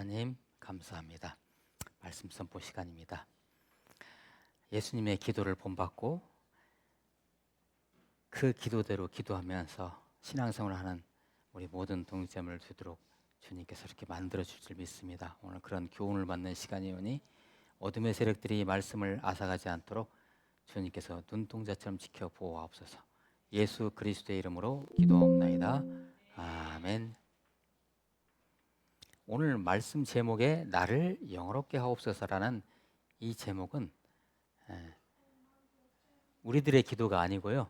하나님 감사합니다. 말씀 선포 시간입니다. 예수님의 기도를 본받고 그 기도대로 기도하면서 신앙생활을 하는 우리 모든 동참을 되도록 주님께서 이렇게 만들어 줄 줄 믿습니다. 오늘 그런 교훈을 받는 시간이오니 어둠의 세력들이 말씀을 앗아가지 않도록 주님께서 눈동자처럼 지켜 보호하옵소서. 예수 그리스도의 이름으로 기도하옵나이다. 아멘. 오늘 말씀 제목에 나를 영화롭게 하옵소서라는 이 제목은 우리들의 기도가 아니고요,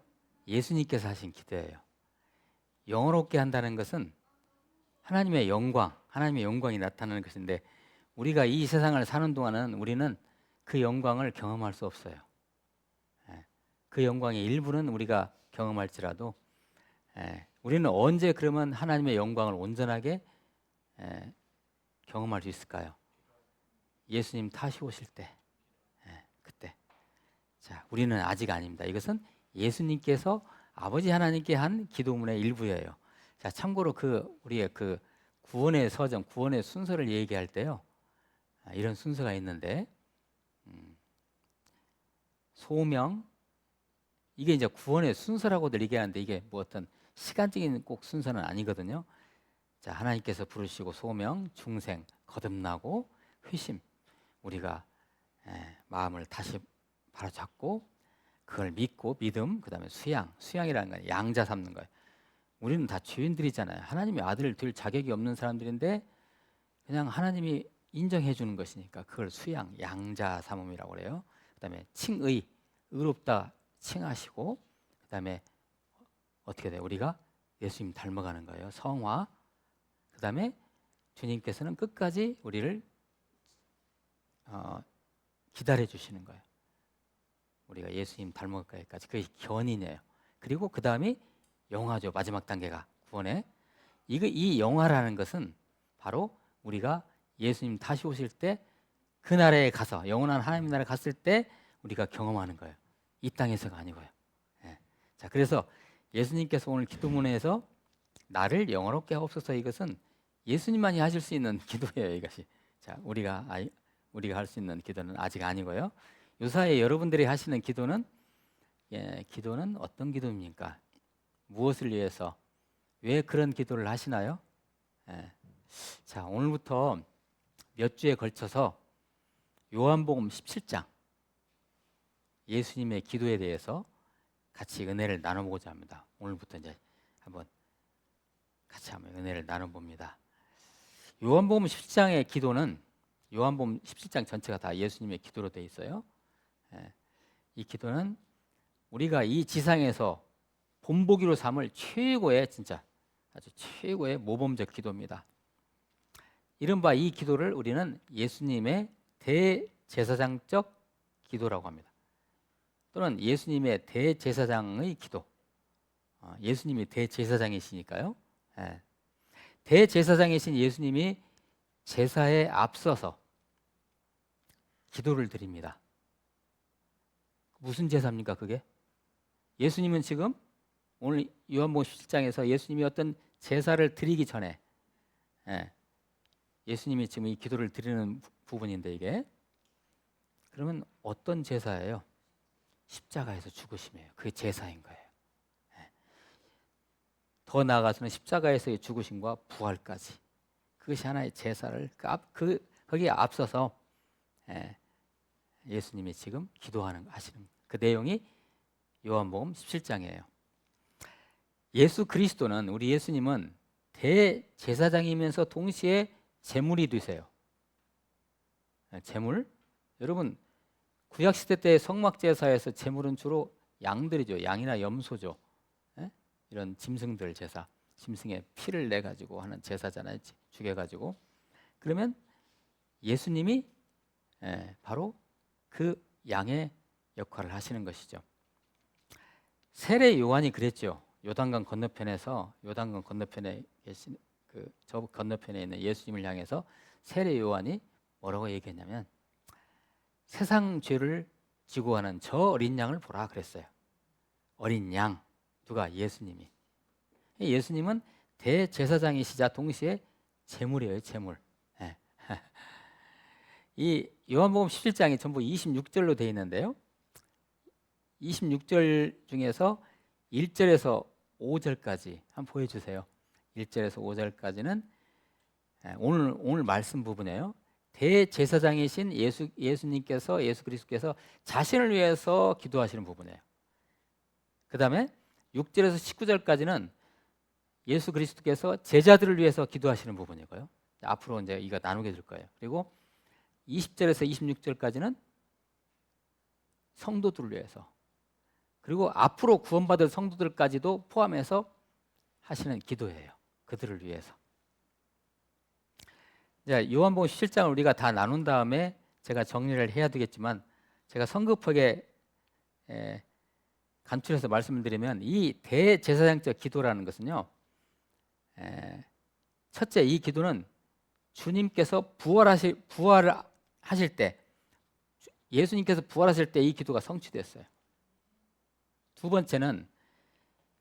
예수님께서 하신 기도예요. 영화롭게 한다는 것은 하나님의 영광이 나타나는 것인데, 우리가 이 세상을 사는 동안은 우리는 그 영광을 경험할 수 없어요. 그 영광의 일부는 우리가 경험할지라도 우리는 언제 그러면 하나님의 영광을 온전하게 경험할 수 있을까요? 예수님 다시 오실 때, 그때. 자, 우리는 아직 아닙니다. 이것은 예수님께서 아버지 하나님께 한 기도문의 일부예요. 자, 참고로 우리의 구원의 서정, 구원의 순서를 얘기할 때요, 이런 순서가 있는데, 소명, 이게 이제 구원의 순서라고들 얘기하는데, 이게 뭐 어떤 시간적인 꼭 순서는 아니거든요. 자, 하나님께서 부르시고 소명, 중생, 거듭나고 회심, 우리가 마음을 다시 바로잡고 그걸 믿고 믿음, 그 다음에 수양이라는 건 양자 삼는 거예요. 우리는 다 죄인들이잖아요. 하나님의 아들을 될 자격이 없는 사람들인데 그냥 하나님이 인정해 주는 것이니까 그걸 수양, 양자 삼음이라고 그래요. 그 다음에 칭의, 의롭다 칭하시고, 그 다음에 어떻게 돼요? 우리가 예수님 닮아가는 거예요. 성화. 그 다음에 주님께서는 끝까지 우리를 기다려 주시는 거예요. 우리가 예수님 닮아가기까지. 그게 견인이에요. 그리고 그 다음이 영화죠. 마지막 단계가 구원의. 이 영화라는 것은 바로 우리가 예수님 다시 오실 때 그 나라에 가서, 영원한 하나님 나라에 갔을 때 우리가 경험하는 거예요. 이 땅에서가 아니고요. 자, 그래서 예수님께서 오늘 기도문에서 나를 영화롭게 하옵소서, 이것은 예수님만이 하실 수 있는 기도예요. 이것이. 자, 우리가 할 수 있는 기도는 아직 아니고요. 요사이 여러분들이 하시는 기도는 기도는 어떤 기도입니까? 무엇을 위해서, 왜 그런 기도를 하시나요? 자, 오늘부터 몇 주에 걸쳐서 요한복음 17장 예수님의 기도에 대해서 같이 은혜를 나눠보고자 합니다. 오늘부터 이제 같이 한번 은혜를 나눠봅니다. 요한복음 17장의 기도는, 요한복음 17장 전체가 다 예수님의 기도로 되어 있어요. 이 기도는 우리가 이 지상에서 본보기로 삼을 최고의, 진짜 아주 최고의 모범적 기도입니다. 이른바 이 기도를 우리는 예수님의 대제사장적 기도라고 합니다. 또는 예수님의 대제사장의 기도. 예수님이 대제사장이시니까요. 대제사장이신 예수님이 제사에 앞서서 기도를 드립니다. 무슨 제사입니까, 그게? 예수님은 지금 오늘 요한복음 17장에서 예수님이 어떤 제사를 드리기 전에, 예수님이 지금 이 기도를 드리는 부분인데, 이게 그러면 어떤 제사예요? 십자가에서 죽으심이에요. 그게 제사인 거예요. 더 나아가서는 십자가에서의 죽으심과 부활까지, 그것이 하나의 제사를 거기에 앞서서 예수님이 지금 하시는 그 내용이 요한복음 17장이에요. 예수 그리스도는, 우리 예수님은 대제사장이면서 동시에 제물이 되세요. 제물, 여러분 구약시대 때 성막제사에서 제물은 주로 양들이죠. 양이나 염소죠. 이런 짐승들 제사, 짐승의 피를 내가지고 하는 제사잖아요. 죽여가지고. 그러면 예수님이 바로 그 양의 역할을 하시는 것이죠. 세례 요한이 그랬죠. 요단강 건너편에 계신 저 건너편에 있는 예수님을 향해서 세례 요한이 뭐라고 얘기했냐면, 세상 죄를 지고 가는 저 어린 양을 보라 그랬어요. 어린 양, 누가? 예수님이. 예수님은 대제사장이시자 동시에 제물이에요, 제물. 이 요한복음 17장이 전부 26절로 되어 있는데요. 26절 중에서 1절에서 5절까지 한번 보여주세요. 1절에서 5절까지는 오늘 말씀 부분이에요. 대제사장이신 예수님께서 예수 그리스도께서 자신을 위해서 기도하시는 부분이에요. 그 다음에 6절에서 19절까지는 예수 그리스도께서 제자들을 위해서 기도하시는 부분이고요. 앞으로 이제 이거 나누게 될 거예요. 그리고 20절에서 26절까지는 성도들을 위해서, 그리고 앞으로 구원받을 성도들까지도 포함해서 하시는 기도예요. 그들을 위해서. 이제 요한복음 17장을 우리가 다 나눈 다음에 제가 정리를 해야 되겠지만, 제가 성급하게 간추려서 말씀을 드리면, 이 대제사장적 기도라는 것은요, 첫째, 이 기도는 주님께서 부활을 하실 때, 예수님께서 부활하실 때 이 기도가 성취됐어요. 두 번째는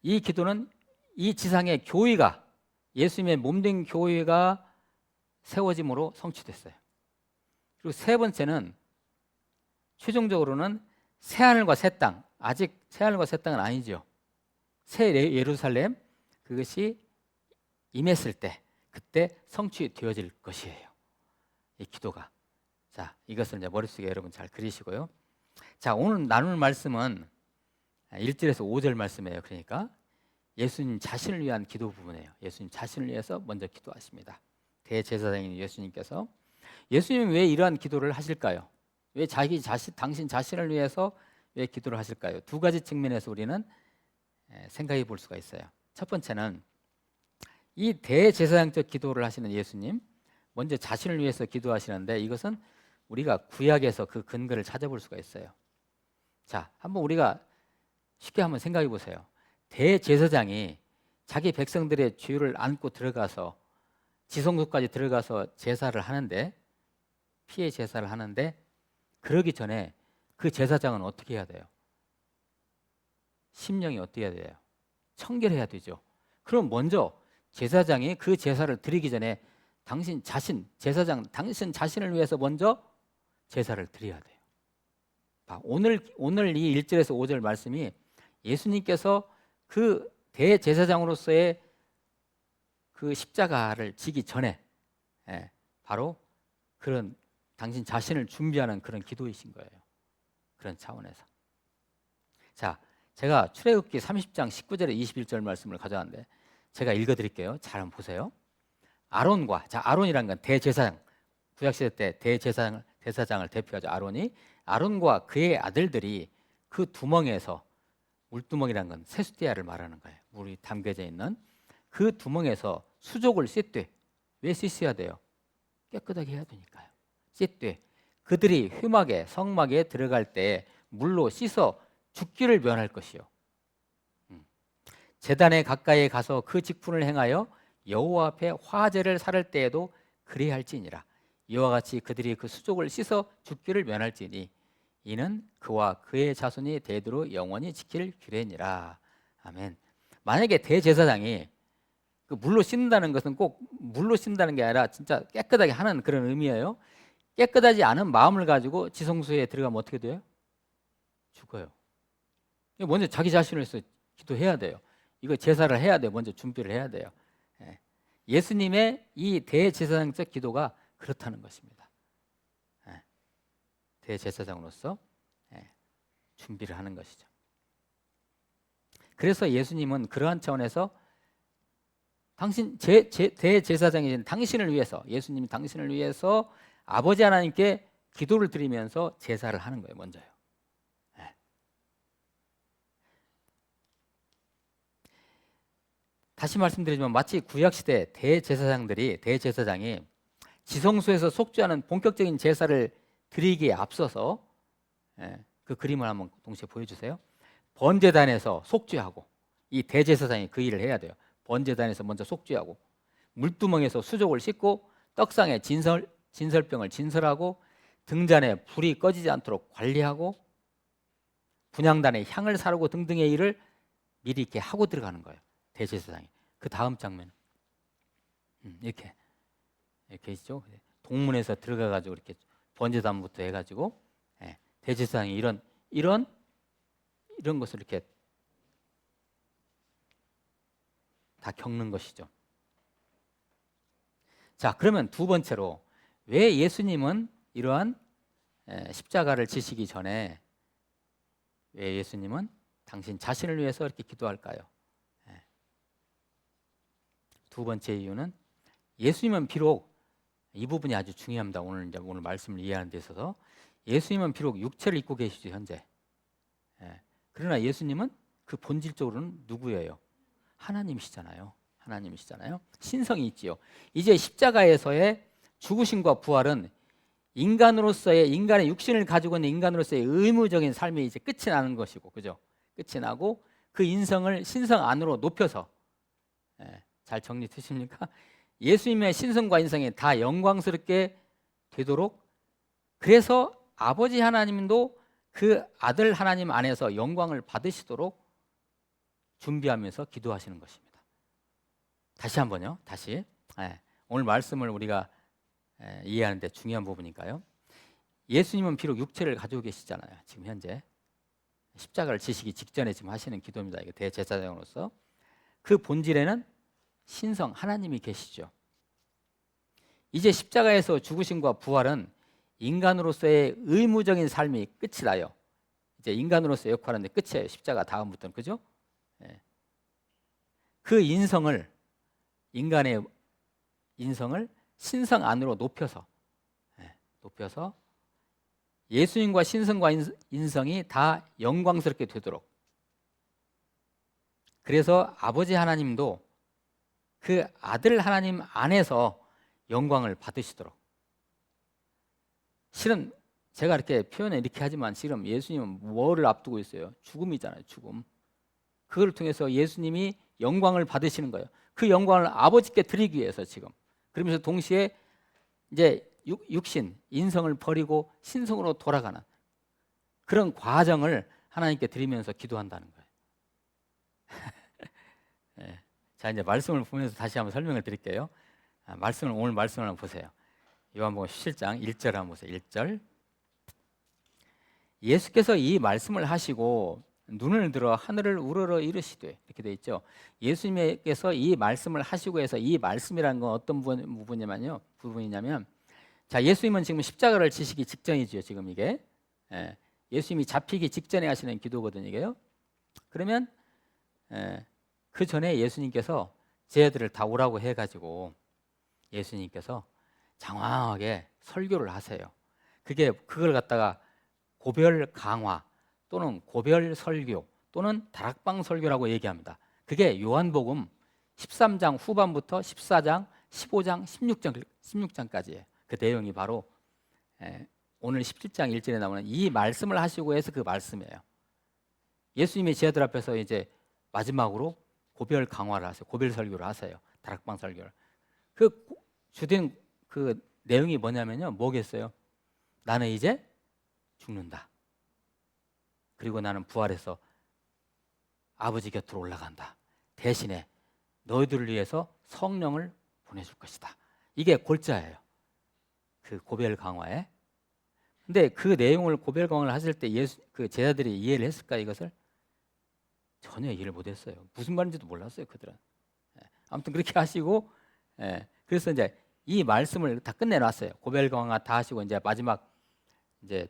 이 기도는 이 지상의 교회가, 예수님의 몸된 교회가 세워짐으로 성취됐어요. 그리고 세 번째는 최종적으로는 새하늘과 새 땅, 아직 새하늘과 새 땅은 아니죠. 새 예루살렘, 그것이 임했을 때, 그때 성취되어질 것이에요. 이 기도가. 자, 이것을 이제 머릿속에 여러분 잘 그리시고요. 자, 오늘 나눌 말씀은 1절에서 5절 말씀이에요. 그러니까 예수님 자신을 위한 기도 부분이에요. 예수님 자신을 위해서 먼저 기도하십니다. 대제사장인 예수님께서. 예수님은 왜 이러한 기도를 하실까요? 왜 당신 자신을 위해서 왜 기도를 하실까요? 두 가지 측면에서 우리는 생각해 볼 수가 있어요. 첫 번째는 이 대제사장적 기도를 하시는 예수님, 먼저 자신을 위해서 기도하시는데, 이것은 우리가 구약에서 그 근거를 찾아볼 수가 있어요. 자, 한번 우리가 쉽게 한번 생각해 보세요. 대제사장이 자기 백성들의 죄를 안고 들어가서 지성소까지 들어가서 제사를 하는데, 피해 제사를 하는데, 그러기 전에 그 제사장은 어떻게 해야 돼요? 심령이 어떻게 해야 돼요? 청결해야 되죠. 그럼 먼저 제사장이 그 제사를 드리기 전에 당신 자신을 위해서 먼저 제사를 드려야 돼요. 오늘 이 1절에서 5절 말씀이 예수님께서 그 대제사장으로서의 그 십자가를 지기 전에 바로 그런 당신 자신을 준비하는 그런 기도이신 거예요. 그런 차원에서. 자, 제가 출애굽기 30장 19절에 21절 말씀을 가져왔는데 제가 읽어드릴게요. 잘 한번 보세요. 아론이라는 건 대제사장, 구약시대 때 대제사장을 대표하죠. 아론과 그의 아들들이 그 두멍에서, 물두멍이라는 건 세숫대야를 말하는 거예요. 물이 담겨져 있는 그 두멍에서 수족을 씻되. 왜 씻어야 돼요? 깨끗하게 해야 되니까요. 씻되 그들이 성막에 들어갈 때 물로 씻어 죽기를 면할 것이요. 제단에 가까이 가서 그 직분을 행하여 여호와 앞에 화제를 살을 때에도 그래야 할지니라. 이와 같이 그들이 그 수족을 씻어 죽기를 면할지니 이는 그와 그의 자손이 대대로 영원히 지킬 규례니라. 아멘. 만약에 대제사장이 그 물로 씻는다는 것은 꼭 물로 씻는다는 게 아니라 진짜 깨끗하게 하는 그런 의미예요. 깨끗하지 않은 마음을 가지고 지성소에 들어가면 어떻게 돼요? 죽어요. 먼저 자기 자신을 위해서 기도해야 돼요. 이거 제사를 해야 돼요. 먼저 준비를 해야 돼요. 예수님의 이 대제사장적 기도가 그렇다는 것입니다. 대제사장으로서 준비를 하는 것이죠. 그래서 예수님은 그러한 차원에서 대제사장이신 당신을 위해서, 예수님이 당신을 위해서 아버지 하나님께 기도를 드리면서 제사를 하는 거예요. 먼저요. 다시 말씀드리지만 마치 구약시대 대제사장이 지성소에서 속죄하는 본격적인 제사를 드리기에 앞서서, 그 그림을 한번 동시에 보여주세요. 번제단에서 속죄하고, 이 대제사장이 그 일을 해야 돼요. 번제단에서 먼저 속죄하고, 물두멍에서 수족을 씻고, 떡상에 진설병을 진설하고, 등잔에 불이 꺼지지 않도록 관리하고, 분향단에 향을 사르고 등등의 일을 미리 이렇게 하고 들어가는 거예요. 대제사장이. 그 다음 장면 이렇게 있죠. 동문에서 들어가가지고 이렇게 번제단부터 해가지고 대제사장이 이런 것을 이렇게 다 겪는 것이죠. 자, 그러면 두 번째로 왜 예수님은 이러한 십자가를 지시기 전에 왜 예수님은 당신 자신을 위해서 이렇게 기도할까요? 두 번째 이유는 예수님은 비록 이 부분이 아주 중요합니다. 오늘 말씀을 이해하는 데 있어서 예수님은 비록 육체를 입고 계시죠, 현재. 그러나 예수님은 그 본질적으로는 누구예요? 하나님이시잖아요. 신성이 있지요. 이제 십자가에서의 죽으심과 부활은 인간의 육신을 가지고 있는 인간으로서의 의무적인 삶이 이제 끝이 나는 것이고, 그죠? 끝이 나고 그 인성을 신성 안으로 높여서, 잘 정리되십니까? 예수님의 신성과 인성이 다 영광스럽게 되도록, 그래서 아버지 하나님도 그 아들 하나님 안에서 영광을 받으시도록 준비하면서 기도하시는 것입니다. 다시 한번요. 오늘 말씀을 우리가 이해하는 데 중요한 부분이니까요. 예수님은 비록 육체를 가지고 계시잖아요. 지금 현재 십자가를 지시기 직전에 지금 하시는 기도입니다. 이게 대제사장으로서 그 본질에는 신성 하나님이 계시죠. 이제 십자가에서 죽으심과 부활은 인간으로서의 의무적인 삶이 끝이 나요. 이제 인간으로서의 역할은 끝이에요. 십자가 다음부터는, 그죠? 그 인간의 인성을 신성 안으로 높여서 예수님과 신성과 인성이 다 영광스럽게 되도록, 그래서 아버지 하나님도 그 아들 하나님 안에서 영광을 받으시도록. 실은 제가 이렇게 표현을 이렇게 하지만 실은 예수님은 뭐를 앞두고 있어요? 죽음이잖아요. 죽음. 그걸 통해서 예수님이 영광을 받으시는 거예요. 그 영광을 아버지께 드리기 위해서 지금. 그러면서 동시에 이제 육신, 인성을 버리고 신성으로 돌아가는 그런 과정을 하나님께 드리면서 기도한다는 거예요. 자, 이제 말씀을 보면서 다시 한번 설명을 드릴게요. 오늘 말씀을 한번 보세요. 요한복음 17장 1절 한번 보세요. 1절. 예수께서 이 말씀을 하시고 눈을 들어 하늘을 우러러 이르시되, 이렇게 되어 있죠. 예수님께서 이 말씀을 하시고 해서, 이 말씀이라는 건 어떤 부분이냐면, 자, 예수님은 지금 십자가를 지시기 직전이죠. 지금 이게 예수님이 잡히기 직전에 하시는 기도거든요. 이게요. 그러면 그 전에 예수님께서 제자들을 다 오라고 해가지고 예수님께서 장황하게 설교를 하세요. 그걸 갖다가 고별 강화 또는 고별 설교 또는 다락방 설교라고 얘기합니다. 그게 요한복음 13장 후반부터 14장, 15장, 16장까지예요. 그 내용이 바로 오늘 17장 1절에 나오는 이 말씀을 하시고 해서 그 말씀이에요. 예수님이 제자들 앞에서 이제 마지막으로 고별 강화를 하세요. 고별 설교를 하세요. 다락방 설교를. 그 주된 그 내용이 뭐냐면요. 뭐겠어요? 나는 이제 죽는다. 그리고 나는 부활해서 아버지 곁으로 올라간다. 대신에 너희들을 위해서 성령을 보내줄 것이다. 이게 골자예요. 그 고별 강화에. 근데 그 내용을 고별 강화를 하실 때 그 제자들이 이해를 했을까, 이것을? 전혀 이해를 못했어요. 무슨 말인지도 몰랐어요, 그들은. 아무튼 그렇게 하시고, 그래서 이제 이 말씀을 다 끝내놨어요. 고별 강화 다 하시고 이제 마지막 이제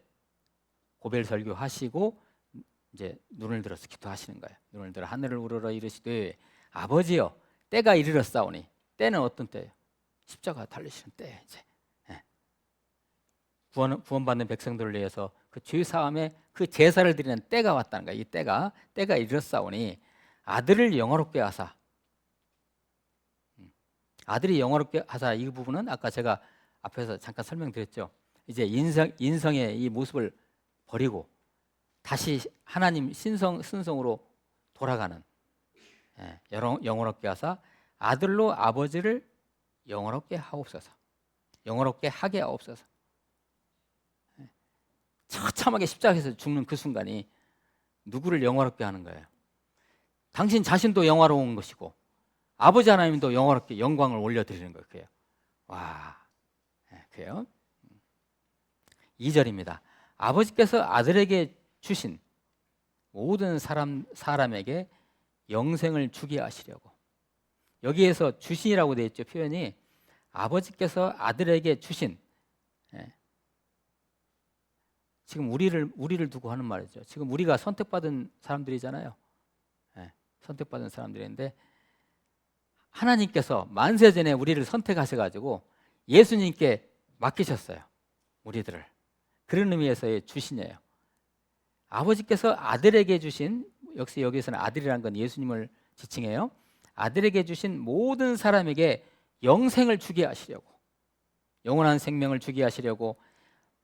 고별 설교 하시고 이제 눈을 들어서 기도하시는 거예요. 눈을 들어 하늘을 우러러 이르시되 아버지여, 때가 이르렀사오니. 때는 어떤 때예요? 십자가 달리시는 때. 이제 구원받는 백성들을 위해서 그 죄 사함에 그 제사를 드리는 때가 왔다는 거예요. 이 때가 이르렀사오니 아들을 영화롭게 하사. 아들이 영화롭게 하사, 이 부분은 아까 제가 앞에서 잠깐 설명드렸죠. 이제 인성의 이 모습을 버리고 다시 하나님 신성으로 돌아가는, 영화롭게 하사 아들로 아버지를 영화롭게 하옵소서. 영화롭게 하게 하옵소서. 처참하게 십자가에서 죽는 그 순간이 누구를 영화롭게 하는 거예요? 당신 자신도 영화로운 것이고 아버지 하나님도 영화롭게 영광을 올려드리는 거예요. 와, 그래요? 2절입니다. 아버지께서 아들에게 주신 모든 사람에게 영생을 주게 하시려고. 여기에서 주신이라고 되어 있죠. 표현이 아버지께서 아들에게 주신. 지금 우리를 두고 하는 말이죠. 지금 우리가 선택받은 사람들이잖아요. 선택받은 사람들인데 하나님께서 만세전에 우리를 선택하셔가지고 예수님께 맡기셨어요. 우리들을. 그런 의미에서의 주신이에요. 아버지께서 아들에게 주신, 역시 여기서는 아들이라는 건 예수님을 지칭해요. 아들에게 주신 모든 사람에게 영생을 주게 하시려고, 영원한 생명을 주게 하시려고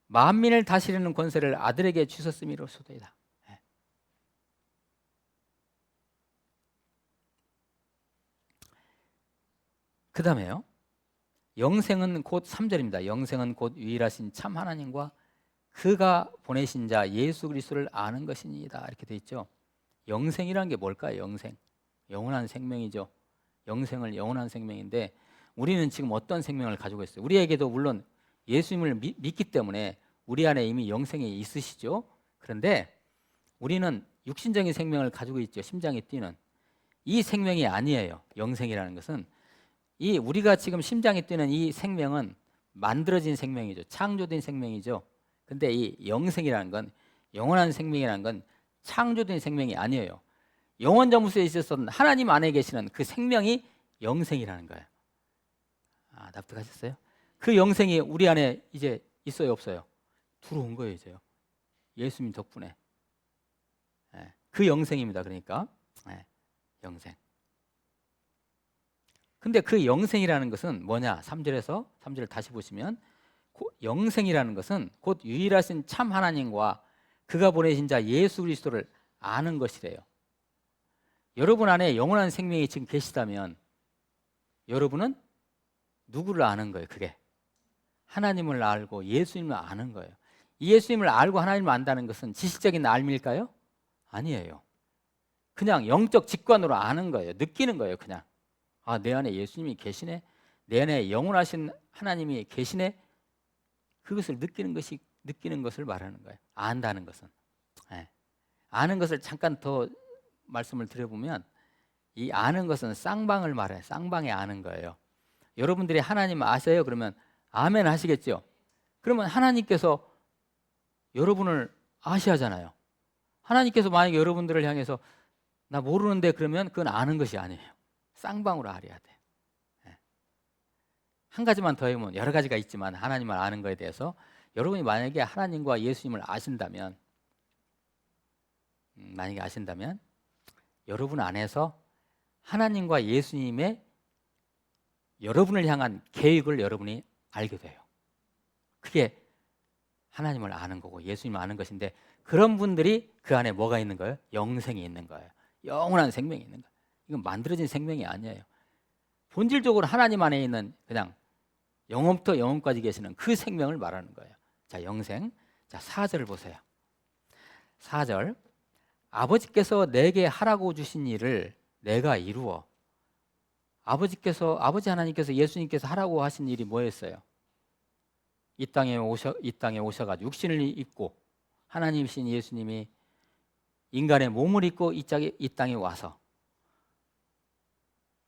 만민을 다스리는 권세를 아들에게 주셨음이로소이다. 그 다음에요, 영생은 곧 3절입니다. 영생은 곧 유일하신 참 하나님과 그가 보내신 자 예수 그리스도를 아는 것이니이다. 이렇게 돼 있죠. 영생이란 게 뭘까요? 영생, 영원한 생명이죠. 영원한 생명인데 우리는 지금 어떤 생명을 가지고 있어요? 우리에게도 물론 예수님을 믿기 때문에 우리 안에 이미 영생이 있으시죠. 그런데 우리는 육신적인 생명을 가지고 있죠. 심장이 뛰는 이 생명이 아니에요. 영생이라는 것은 이 우리가 지금 심장이 뛰는 이 생명은 만들어진 생명이죠. 창조된 생명이죠. 근데 이 영생이라는 건, 영원한 생명이라는 건 창조된 생명이 아니에요. 영원자무소에 있어서는 하나님 안에 계시는 그 생명이 영생이라는 거예요. 납득하셨어요? 그 영생이 우리 안에 이제 있어요, 없어요? 들어온 거예요, 이제요. 예수님 덕분에. 그 영생입니다. 그러니까 영생. 근데 그 영생이라는 것은 뭐냐? 3절을 다시 보시면 영생이라는 것은 곧 유일하신 참 하나님과 그가 보내신 자 예수 그리스도를 아는 것이래요. 여러분 안에 영원한 생명이 지금 계시다면 여러분은 누구를 아는 거예요? 그게 하나님을 알고 예수님을 아는 거예요. 이 예수님을 알고 하나님을 안다는 것은 지식적인 알미일까요? 아니에요. 그냥 영적 직관으로 아는 거예요. 느끼는 거예요. 그냥 내 안에 예수님이 계시네, 내 안에 영원하신 하나님이 계시네. 그것을 느끼는 것을 말하는 거예요. 안다는 것은. 아는 것을 잠깐 더 말씀을 드려보면 이 아는 것은 쌍방을 말해요. 쌍방에 아는 거예요. 여러분들이 하나님 아세요? 그러면 아멘 하시겠죠? 그러면 하나님께서 여러분을 아시잖아요. 하나님께서 만약에 여러분들을 향해서 나 모르는데 그러면 그건 아는 것이 아니에요. 쌍방으로 알아야 돼. 한 가지만 더 해보면 여러 가지가 있지만 하나님을 아는 거에 대해서 여러분이 만약에 하나님과 예수님을 아신다면, 만약에 아신다면 여러분 안에서 하나님과 예수님의 여러분을 향한 계획을 여러분이 알게 돼요. 그게 하나님을 아는 거고 예수님을 아는 것인데, 그런 분들이 그 안에 뭐가 있는 거예요? 영생이 있는 거예요. 영원한 생명이 있는 거예요. 이건 만들어진 생명이 아니에요. 본질적으로 하나님 안에 있는 그냥 영원부터 영원까지 계시는 그 생명을 말하는 거예요. 자, 영생. 자, 4절을 보세요. 4절. 아버지께서 내게 하라고 주신 일을 내가 이루어. 아버지 하나님께서 예수님께서 하라고 하신 일이 뭐였어요? 이 땅에 오셔가지고 육신을 입고 하나님이신 예수님이 인간의 몸을 입고 이 땅에 와서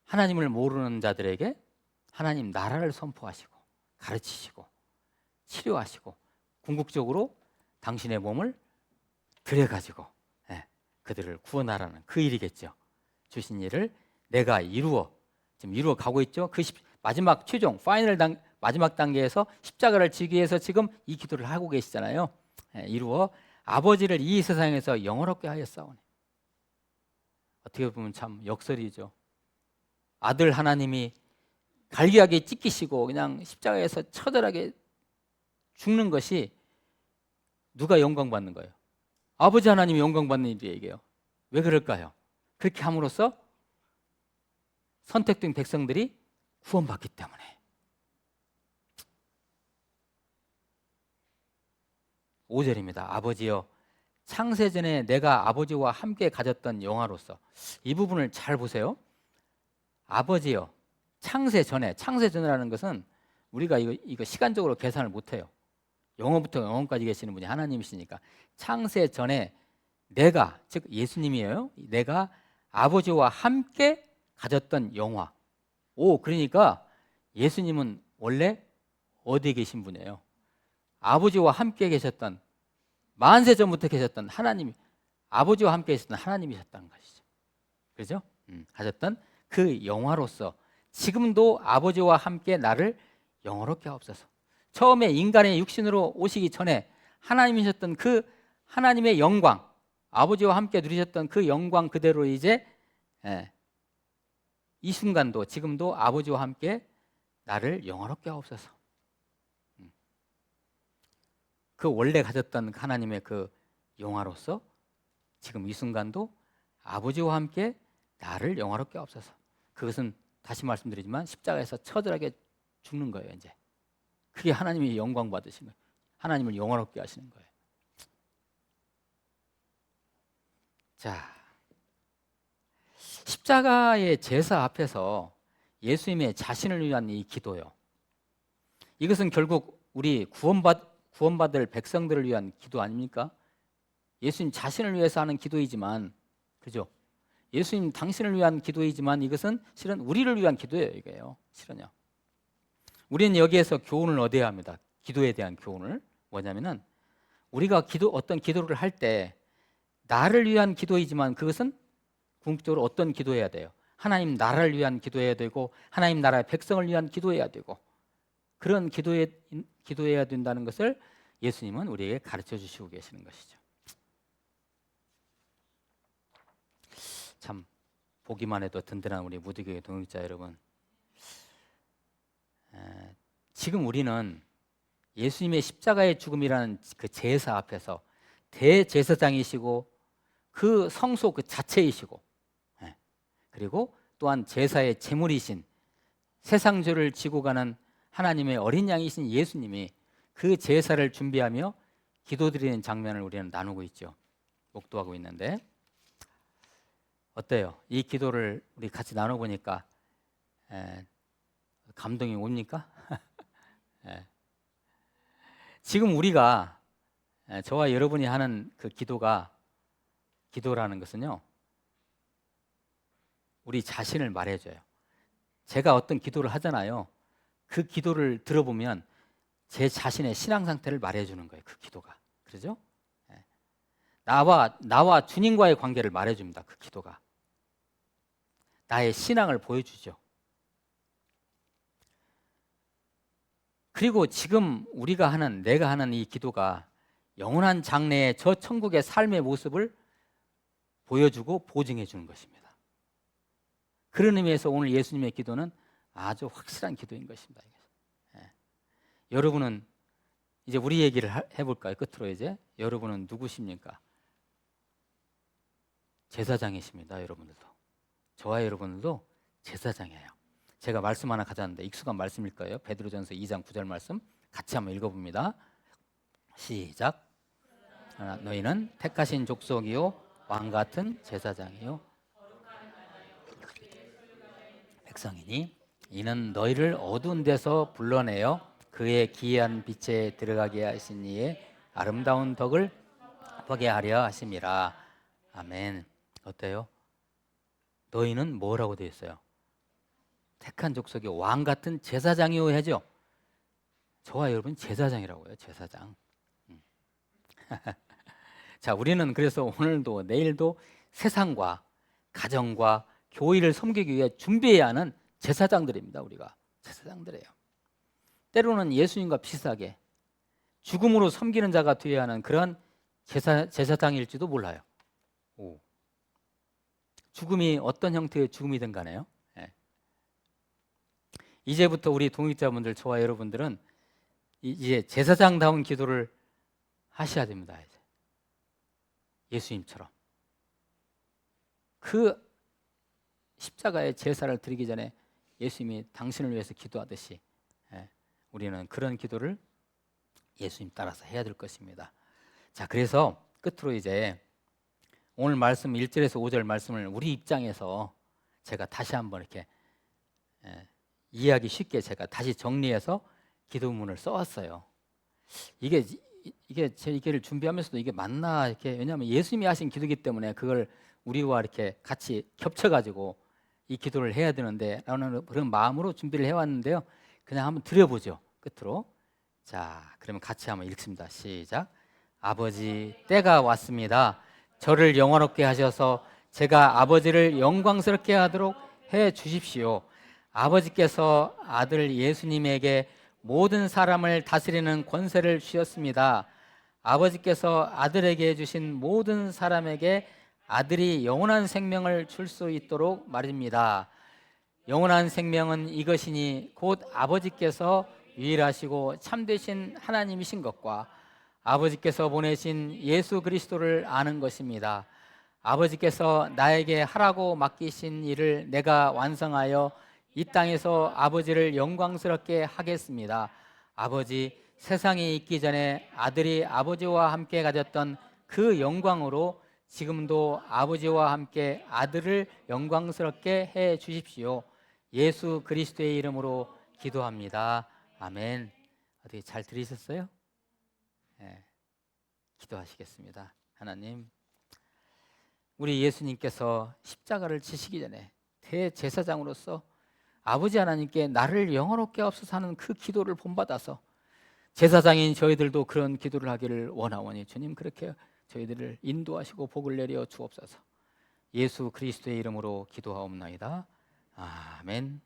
하나님을 모르는 자들에게 하나님 나라를 선포하시고 가르치시고 치료하시고 궁극적으로 당신의 몸을 들여가지고 그들을 구원하라는 그 일이겠죠. 주신 일을 내가 지금 이루어 가고 있죠. 그 마지막 최종 마지막 단계에서 십자가를 지기 위해서 지금 이 기도를 하고 계시잖아요. 이루어 아버지를 이 세상에서 영원롭게 하였사오니. 어떻게 보면 참 역설이죠. 아들 하나님이 갈기하게 찢기시고 그냥 십자가에서 처절하게 죽는 것이 누가 영광받는 거예요? 아버지 하나님이 영광받는 일이에요. 왜 그럴까요? 그렇게 함으로써 선택된 백성들이 구원받기 때문에. 5절입니다. 아버지여, 창세전에 내가 아버지와 함께 가졌던 영화로서. 이 부분을 잘 보세요. 아버지여, 창세전이라는 것은 우리가 이거 시간적으로 계산을 못해요. 영원부터 영원까지 계시는 분이 하나님이시니까 창세 전에 내가, 즉 예수님이에요. 내가 아버지와 함께 가졌던 영화. 그러니까 예수님은 원래 어디에 계신 분이에요? 아버지와 함께 계셨던, 만세 전부터 계셨던 하나님, 아버지와 함께 계셨던 하나님이셨다는 것이죠. 그렇죠? 가졌던 그 영화로서 지금도 아버지와 함께 나를 영화롭게 하옵소서. 처음에 인간의 육신으로 오시기 전에 하나님이셨던 그 하나님의 영광, 아버지와 함께 누리셨던 그 영광 그대로 이제 이 순간도 지금도 아버지와 함께 나를 영화롭게 하옵소서. 그 원래 가졌던 하나님의 그 영화로서 지금 이 순간도 아버지와 함께 나를 영화롭게 하옵소서. 그것은 다시 말씀드리지만 십자가에서 처절하게 죽는 거예요. 이제 그게 하나님이 영광 받으시는 거예요. 하나님을 영화롭게 하시는 거예요. 자, 십자가의 제사 앞에서 예수님의 자신을 위한 이 기도요. 이것은 결국 우리 구원받을 백성들을 위한 기도 아닙니까? 예수님 자신을 위해서 하는 기도이지만, 그죠? 예수님 당신을 위한 기도이지만 이것은 실은 우리를 위한 기도예요. 이게요. 실은요. 우리는 여기에서 교훈을 얻어야 합니다. 기도에 대한 교훈을. 뭐냐면은 우리가 어떤 기도를 할 때 나를 위한 기도이지만 그것은 궁극적으로 어떤 기도해야 돼요? 하나님 나라를 위한 기도해야 되고 하나님 나라의 백성을 위한 기도해야 되고 그런 기도해야 된다는 것을 예수님은 우리에게 가르쳐 주시고 계시는 것이죠. 참 보기만 해도 든든한 우리 무디교회 동역자 여러분, 지금 우리는 예수님의 십자가의 죽음이라는 그 제사 앞에서 대제사장이시고 그 성소 그 자체이시고, 그리고 또한 제사의 제물이신 세상 죄를 지고 가는 하나님의 어린 양이신 예수님이 그 제사를 준비하며 기도드리는 장면을 우리는 나누고 있죠. 목도하고 있는데 어때요? 이 기도를 우리 같이 나눠보니까 감동이 옵니까? 지금 우리가 저와 여러분이 하는 그 기도라는 것은요, 우리 자신을 말해줘요. 제가 어떤 기도를 하잖아요. 그 기도를 들어보면 제 자신의 신앙 상태를 말해주는 거예요. 그 기도가. 그러죠? 나와 주님과의 관계를 말해줍니다. 그 기도가. 나의 신앙을 보여주죠. 그리고 지금 내가 하는 이 기도가 영원한 장래의 저 천국의 삶의 모습을 보여주고 보증해 주는 것입니다. 그런 의미에서 오늘 예수님의 기도는 아주 확실한 기도인 것입니다. 여러분은 이제 우리 얘기를 해볼까요? 끝으로 이제 여러분은 누구십니까? 제사장이십니다. 여러분들도. 저와 여러분들도 제사장이에요. 제가 말씀 하나 가져왔는데 익숙한 말씀일 거예요. 베드로전서 2장 9절 말씀 같이 한번 읽어봅니다. 시작. 너희는 택하신 족속이요 왕같은 제사장이요 백성이니 이는 너희를 어두운 데서 불러내어 그의 기이한 빛에 들어가게 하신 이의 아름다운 덕을 보게 하려 하심이라. 아멘. 어때요? 너희는 뭐라고 되어 있어요? 택한 족속이 왕 같은 제사장이요 하죠. 저와 여러분 제사장이라고 해요. 제사장. 자, 우리는 그래서 오늘도 내일도 세상과 가정과 교회를 섬기기 위해 준비해야 하는 제사장들입니다. 우리가 제사장들이에요. 때로는 예수님과 비슷하게 죽음으로 섬기는 자가 되어야 하는 그런 제사장일지도 몰라요. 죽음이 어떤 형태의 죽음이든 간에요. 이제부터 우리 동역자분들, 저와 여러분들은 이제 제사장다운 기도를 하셔야 됩니다. 이제. 예수님처럼 그 십자가의 제사를 드리기 전에 예수님이 당신을 위해서 기도하듯이 우리는 그런 기도를 예수님 따라서 해야 될 것입니다. 자, 그래서 끝으로 이제 오늘 말씀 1절에서 5절 말씀을 우리 입장에서 제가 다시 한번 이렇게 이해하기 쉽게 제가 다시 정리해서 기도문을 써왔어요. 이게 제 이게를 준비하면서도 이게 맞나 이렇게, 왜냐하면 예수님이 하신 기도이기 때문에 그걸 우리와 이렇게 같이 겹쳐가지고 이 기도를 해야 되는데 라는 그런 마음으로 준비를 해왔는데요. 그냥 한번 드려보죠. 끝으로. 자, 그러면 같이 한번 읽습니다. 시작. 아버지, 때가 왔습니다. 저를 영원롭게 하셔서 제가 아버지를 영광스럽게 하도록 해 주십시오. 아버지께서 아들 예수님에게 모든 사람을 다스리는 권세를 주셨습니다. 아버지께서 아들에게 주신 모든 사람에게 아들이 영원한 생명을 줄 수 있도록 말입니다. 영원한 생명은 이것이니 곧 아버지께서 유일하시고 참되신 하나님이신 것과 아버지께서 보내신 예수 그리스도를 아는 것입니다. 아버지께서 나에게 하라고 맡기신 일을 내가 완성하여 이 땅에서 아버지를 영광스럽게 하겠습니다. 아버지, 세상이 있기 전에 아들이 아버지와 함께 가졌던 그 영광으로 지금도 아버지와 함께 아들을 영광스럽게 해 주십시오. 예수 그리스도의 이름으로 기도합니다. 아멘. 어떻게 잘 들으셨어요? 네, 기도하시겠습니다. 하나님, 우리 예수님께서 십자가를 지시기 전에 대제사장으로서 아버지 하나님께 나를 영원롭게 하옵소서 하는 그 기도를 본받아서 제사장인 저희들도 그런 기도를 하기를 원하오니 주님, 그렇게 저희들을 인도하시고 복을 내려 주옵소서. 예수 그리스도의 이름으로 기도하옵나이다. 아멘.